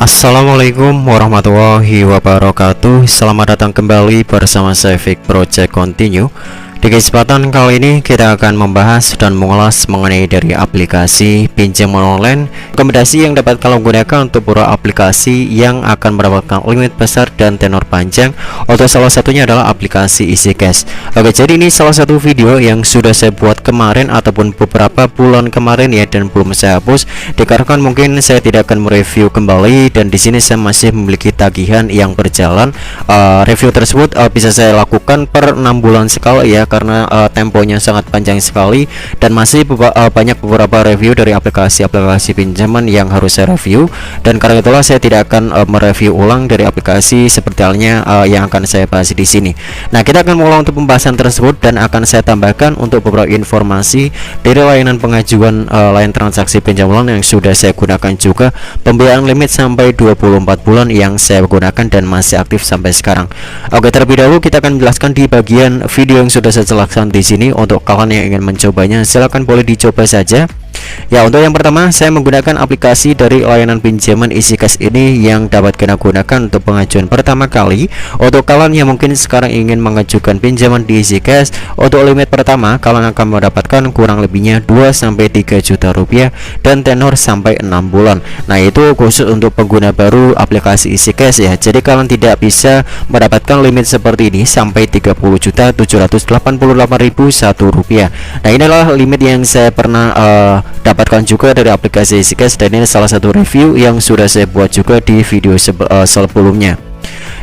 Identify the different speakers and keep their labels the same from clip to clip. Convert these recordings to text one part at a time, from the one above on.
Speaker 1: Assalamualaikum warahmatullahi wabarakatuh. Selamat datang kembali bersama saya Fik Project Continue. Di kesempatan kali ini kita akan membahas dan mengulas mengenai dari aplikasi pinjaman online, rekomendasi yang dapat kalian gunakan untuk beberapa aplikasi yang akan mendapatkan limit besar dan tenor panjang. Untuk salah satunya adalah aplikasi EasyCash. Oke, jadi ini salah satu video yang sudah saya buat kemarin ataupun beberapa bulan kemarin ya, dan belum saya hapus dikarenakan mungkin saya tidak akan mereview kembali, dan di sini saya masih memiliki tagihan yang berjalan. Review tersebut bisa saya lakukan per 6 bulan sekali ya, karena temponya sangat panjang sekali, dan masih banyak beberapa review dari aplikasi-aplikasi pinjaman yang harus saya review, dan karena itulah saya tidak akan mereview ulang dari aplikasi seperti halnya yang akan saya bahas di sini. Nah, kita akan mengulang untuk pembahasan tersebut, dan akan saya tambahkan untuk beberapa informasi dari layanan pengajuan layanan transaksi pinjaman online yang sudah saya gunakan, juga pembiayaan limit sampai 24 bulan yang saya gunakan dan masih aktif sampai sekarang. Oke, terlebih dahulu kita akan menjelaskan di bagian video yang sudah saya jelaskan di sini. Untuk kalian yang ingin mencobanya, silahkan boleh dicoba saja. Ya, untuk yang pertama saya menggunakan aplikasi dari layanan pinjaman EasyCash ini yang dapat kita gunakan untuk pengajuan pertama kali. Untuk kalian yang mungkin sekarang ingin mengajukan pinjaman di EasyCash, untuk limit pertama kalian akan mendapatkan kurang lebihnya 2-3 juta rupiah dan tenor sampai 6 bulan. Nah, itu khusus untuk pengguna baru aplikasi EasyCash ya. Jadi kalian tidak bisa mendapatkan limit seperti ini sampai 30.788.001 rupiah. Nah, ini adalah limit yang saya pernah dapatkan juga dari aplikasi EasyCash, dan ini salah satu review yang sudah saya buat juga di video sebelumnya.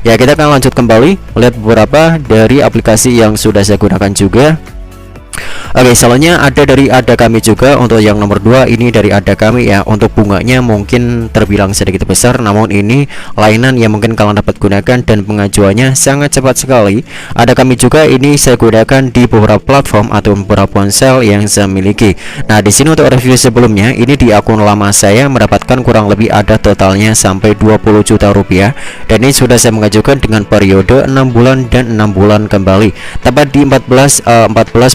Speaker 1: Ya, kita akan lanjut kembali melihat beberapa dari aplikasi yang sudah saya gunakan juga. Oke, soalnya ada dari Ada Kami juga. Untuk yang nomor 2 ini dari Ada Kami ya. Untuk bunganya mungkin terbilang sedikit besar, namun ini layanan yang mungkin kalian dapat gunakan dan pengajuannya sangat cepat sekali. Ada Kami juga ini saya gunakan di beberapa platform atau beberapa ponsel yang saya miliki. Nah, di sini untuk review sebelumnya, ini di akun lama saya mendapatkan kurang lebih ada totalnya sampai 20 juta rupiah, dan ini sudah saya mengajukan dengan periode 6 bulan dan 6 bulan kembali, tepat di 14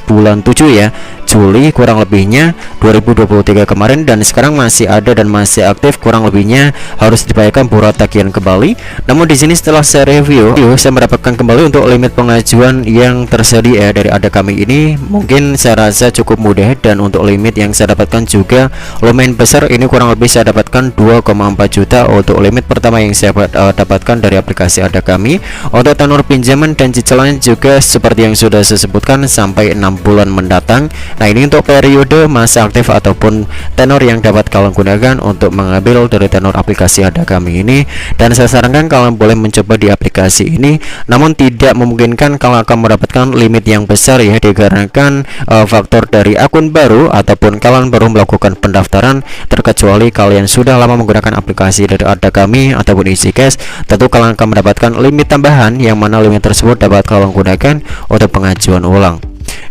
Speaker 1: bulan 7 ya, Juli kurang lebihnya 2023 kemarin, dan sekarang masih ada dan masih aktif. Kurang lebihnya harus dibayarkan beberapa tagihan kembali. Namun di sini setelah saya review, saya mendapatkan kembali untuk limit pengajuan yang tersedia dari Ada Kami ini. Mungkin saya rasa cukup mudah, dan untuk limit yang saya dapatkan juga lumayan besar. Ini kurang lebih saya dapatkan 2,4 juta untuk limit pertama yang saya dapatkan dari aplikasi Ada Kami. Untuk tenor pinjaman dan cicilan juga seperti yang sudah saya sebutkan sampai 6 bulan mendatang. Nah, ini untuk periode masa aktif ataupun tenor yang dapat kalian gunakan untuk mengambil dari tenor aplikasi Ada Kami ini, dan saya sarankan kalian boleh mencoba di aplikasi ini, namun tidak memungkinkan kalian akan mendapatkan limit yang besar ya, dikarenakan faktor dari akun baru ataupun kalian baru melakukan pendaftaran. Terkecuali kalian sudah lama menggunakan aplikasi dari Ada Kami ataupun EasyCash, tentu kalian akan mendapatkan limit tambahan, yang mana limit tersebut dapat kalian gunakan untuk pengajuan ulang.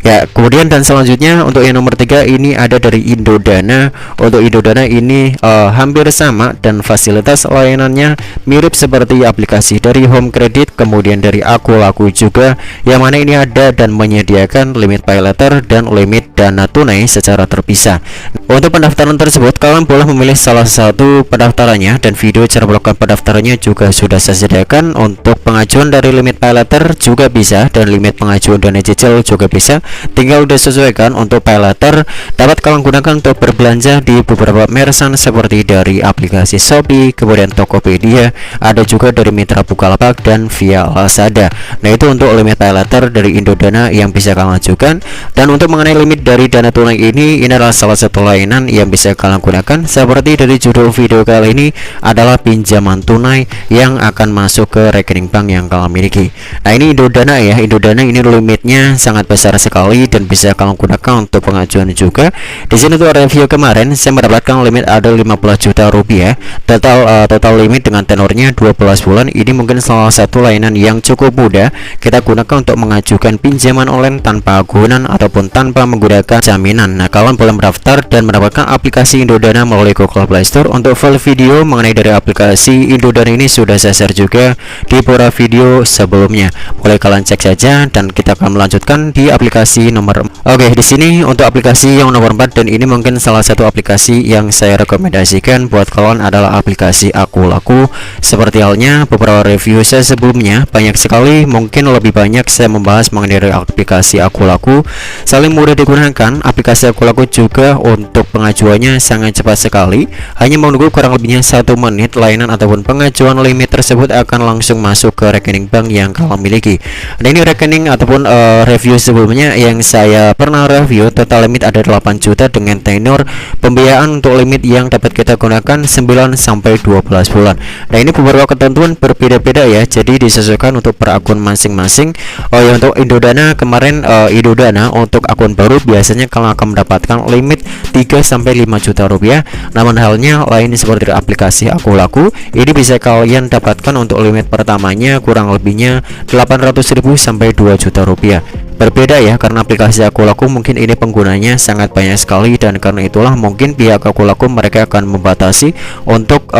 Speaker 1: Ya, kemudian dan selanjutnya untuk yang nomor 3 ini ada dari Indodana. Untuk Indodana ini hampir sama, dan fasilitas layanannya mirip seperti aplikasi dari Home Credit, kemudian dari Aku Laku juga, yang mana ini ada dan menyediakan limit pay letter dan limit dana tunai secara terpisah. Untuk pendaftaran tersebut kalian boleh memilih salah satu pendaftarannya, dan video cara melakukan pendaftarannya juga sudah saya sediakan. Untuk pengajuan dari limit pay letter juga bisa, dan limit pengajuan dana cicil juga bisa. Tinggal disesuaikan. Untuk pay letter dapat kalian gunakan untuk berbelanja di beberapa merchant seperti dari aplikasi Shopee, kemudian Tokopedia, ada juga dari Mitra Bukalapak dan via Lazada. Nah, itu untuk limit pay letter dari Indodana yang bisa kalian ajukan. Dan untuk mengenai limit dari dana tunai ini adalah salah satu layanan yang bisa kalian gunakan. Seperti dari judul video kali ini adalah pinjaman tunai yang akan masuk ke rekening bank yang kalian miliki. Nah, ini Indodana ya. Indodana ini limitnya sangat besar sekali dan bisa kalian gunakan untuk pengajuan juga. Di sini tuh review kemarin saya mendapatkan limit ada 15 juta rupiah total limit dengan tenornya 12 bulan. Ini mungkin salah satu layanan yang cukup mudah kita gunakan untuk mengajukan pinjaman online tanpa agunan ataupun tanpa menggunakan jaminan. Nah, kalian boleh mendaftar dan mendapatkan aplikasi Indodana melalui Google Play Store. Untuk full video mengenai dari aplikasi Indodana ini sudah saya share juga di beberapa video sebelumnya. Boleh kalian cek saja, dan kita akan melanjutkan di aplikasi aplikasi nomor 4. Oke, di sini untuk aplikasi yang nomor 4, dan ini mungkin salah satu aplikasi yang saya rekomendasikan buat kalian adalah aplikasi Akulaku. Seperti halnya beberapa review saya sebelumnya, banyak sekali, mungkin lebih banyak saya membahas mengenai aplikasi Akulaku. Saling mudah digunakan, aplikasi Akulaku juga untuk pengajuannya sangat cepat sekali. Hanya menunggu kurang lebihnya 1 menit, layanan ataupun pengajuan limit tersebut akan langsung masuk ke rekening bank yang kalian miliki. Dan ini rekening ataupun review sebelumnya yang saya pernah review, total limit ada 8 juta dengan tenor pembiayaan untuk limit yang dapat kita gunakan 9 sampai 12 bulan. Nah, ini beberapa ketentuan berbeda-beda ya, jadi disesuaikan untuk per akun masing-masing. Oh ya, untuk Indodana kemarin, Indodana untuk akun baru biasanya kalian akan mendapatkan limit 3 sampai 5 juta rupiah. Namun halnya lain seperti aplikasi Akulaku, ini bisa kalian dapatkan untuk limit pertamanya kurang lebihnya 800.000 sampai 2 juta rupiah. Berbeda ya, karena aplikasi Akulaku mungkin ini penggunanya sangat banyak sekali, dan karena itulah mungkin pihak Akulaku mereka akan membatasi untuk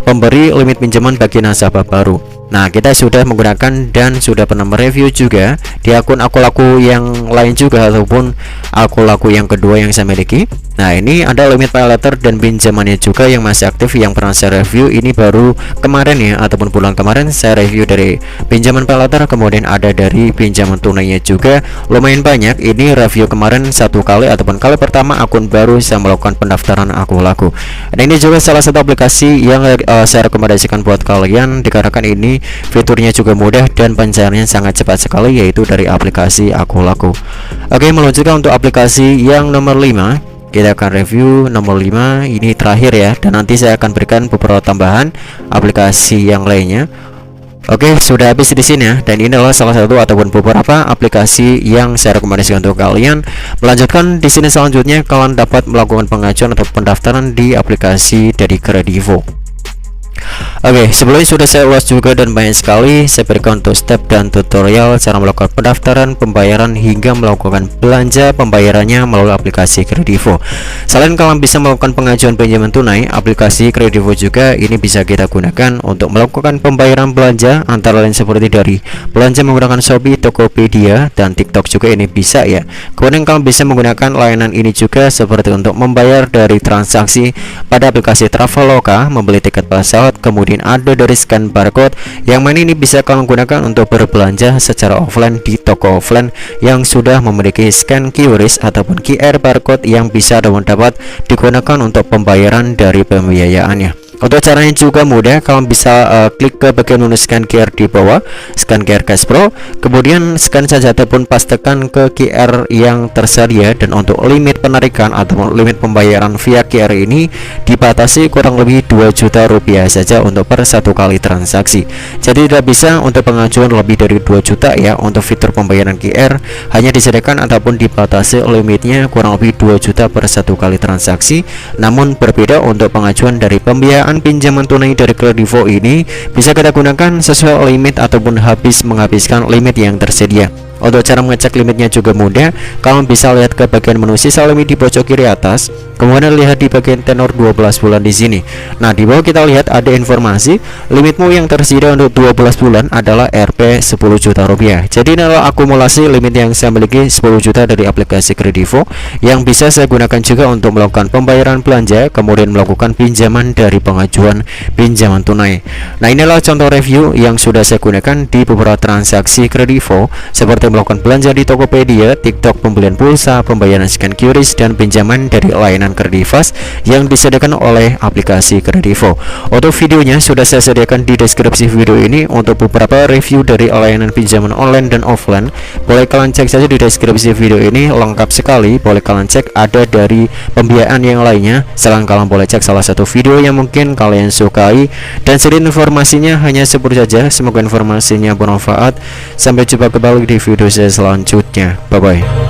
Speaker 1: pemberi limit pinjaman bagi nasabah baru. Nah, kita sudah menggunakan dan sudah pernah mereview juga di akun Akulaku yang lain juga, ataupun Akulaku yang kedua yang saya miliki. Nah, ini ada limit paylater dan pinjamannya juga yang masih aktif yang pernah saya review. Ini baru kemarin ya, ataupun bulan kemarin saya review dari pinjaman paylater, kemudian ada dari pinjaman tunainya juga lumayan banyak. Ini review kemarin 1 kali ataupun kali pertama akun baru saya melakukan pendaftaran Akulaku. Dan ini juga salah satu aplikasi yang saya rekomendasikan buat kalian, dikarenakan ini fiturnya juga mudah dan pencairannya sangat cepat sekali, yaitu dari aplikasi Akulaku. Oke, melanjutkan untuk aplikasi yang nomor 5. Kita akan review nomor 5, ini terakhir ya, dan nanti saya akan berikan beberapa tambahan aplikasi yang lainnya. Oke, sudah habis di sini ya, dan ini adalah salah satu ataupun beberapa aplikasi yang saya rekomendasikan untuk kalian. Melanjutkan di sini selanjutnya, kalian dapat melakukan pengajuan atau pendaftaran di aplikasi dari Kredivo. Oke, sebelumnya sudah saya ulas juga dan banyak sekali saya berikan untuk step dan tutorial cara melakukan pendaftaran, pembayaran hingga melakukan belanja pembayarannya melalui aplikasi Kredivo. Selain kalian bisa melakukan pengajuan pinjaman tunai, aplikasi Kredivo juga ini bisa kita gunakan untuk melakukan pembayaran belanja, antara lain seperti dari belanja menggunakan Shopee, Tokopedia, dan TikTok juga ini bisa ya. Kemudian kalian bisa menggunakan layanan ini juga seperti untuk membayar dari transaksi pada aplikasi Traveloka, membeli tiket pesawat, kemudian ada dari scan barcode, yang mana ini bisa kalian gunakan untuk berbelanja secara offline di toko offline yang sudah memiliki scan QRIS ataupun QR barcode yang bisa dapat digunakan untuk pembayaran dari pembiayaannya. Untuk caranya juga mudah, kalian bisa klik ke bagian menu scan QR di bawah, scan QR Cash Pro, kemudian scan saja ataupun pastekan ke QR yang tersedia. Dan untuk limit penarikan atau limit pembayaran via QR ini dibatasi kurang lebih 2 juta rupiah saja untuk per 1 kali transaksi. Jadi tidak bisa untuk pengajuan lebih dari 2 juta ya. Untuk fitur pembayaran QR hanya disediakan ataupun dibatasi limitnya kurang lebih 2 juta per 1 kali transaksi. Namun berbeda untuk pengajuan dari pembiayaan pinjaman tunai dari Kredivo ini bisa kita gunakan sesuai limit ataupun menghabiskan limit yang tersedia. Untuk cara mengecek limitnya juga mudah, kalian bisa lihat ke bagian menu sisa limit di pojok kiri atas, kemudian lihat di bagian tenor 12 bulan di sini. Nah, di bawah kita lihat ada informasi limitmu yang tersedia untuk 12 bulan adalah Rp 10 juta rupiah. Jadi ini adalah akumulasi limit yang saya miliki 10 juta dari aplikasi Kredivo yang bisa saya gunakan juga untuk melakukan pembayaran belanja, kemudian melakukan pinjaman dari pengajuan pinjaman tunai. Nah, inilah contoh review yang sudah saya gunakan di beberapa transaksi Kredivo, seperti melakukan belanja di Tokopedia, TikTok, pembelian pulsa, pembayaran scan QRIS, dan pinjaman dari layanan Kredivas yang disediakan oleh aplikasi Kredivo. Untuk videonya sudah saya sediakan di deskripsi video ini untuk beberapa review dari layanan pinjaman online dan offline. Boleh kalian cek saja di deskripsi video ini, lengkap sekali. Boleh kalian cek ada dari pembiayaan yang lainnya. Selain kalian boleh cek salah satu video yang mungkin kalian sukai, dan sedikit informasinya hanya seperti saja. Semoga informasinya bermanfaat. Sampai jumpa kembali di video saya selanjutnya. Bye bye.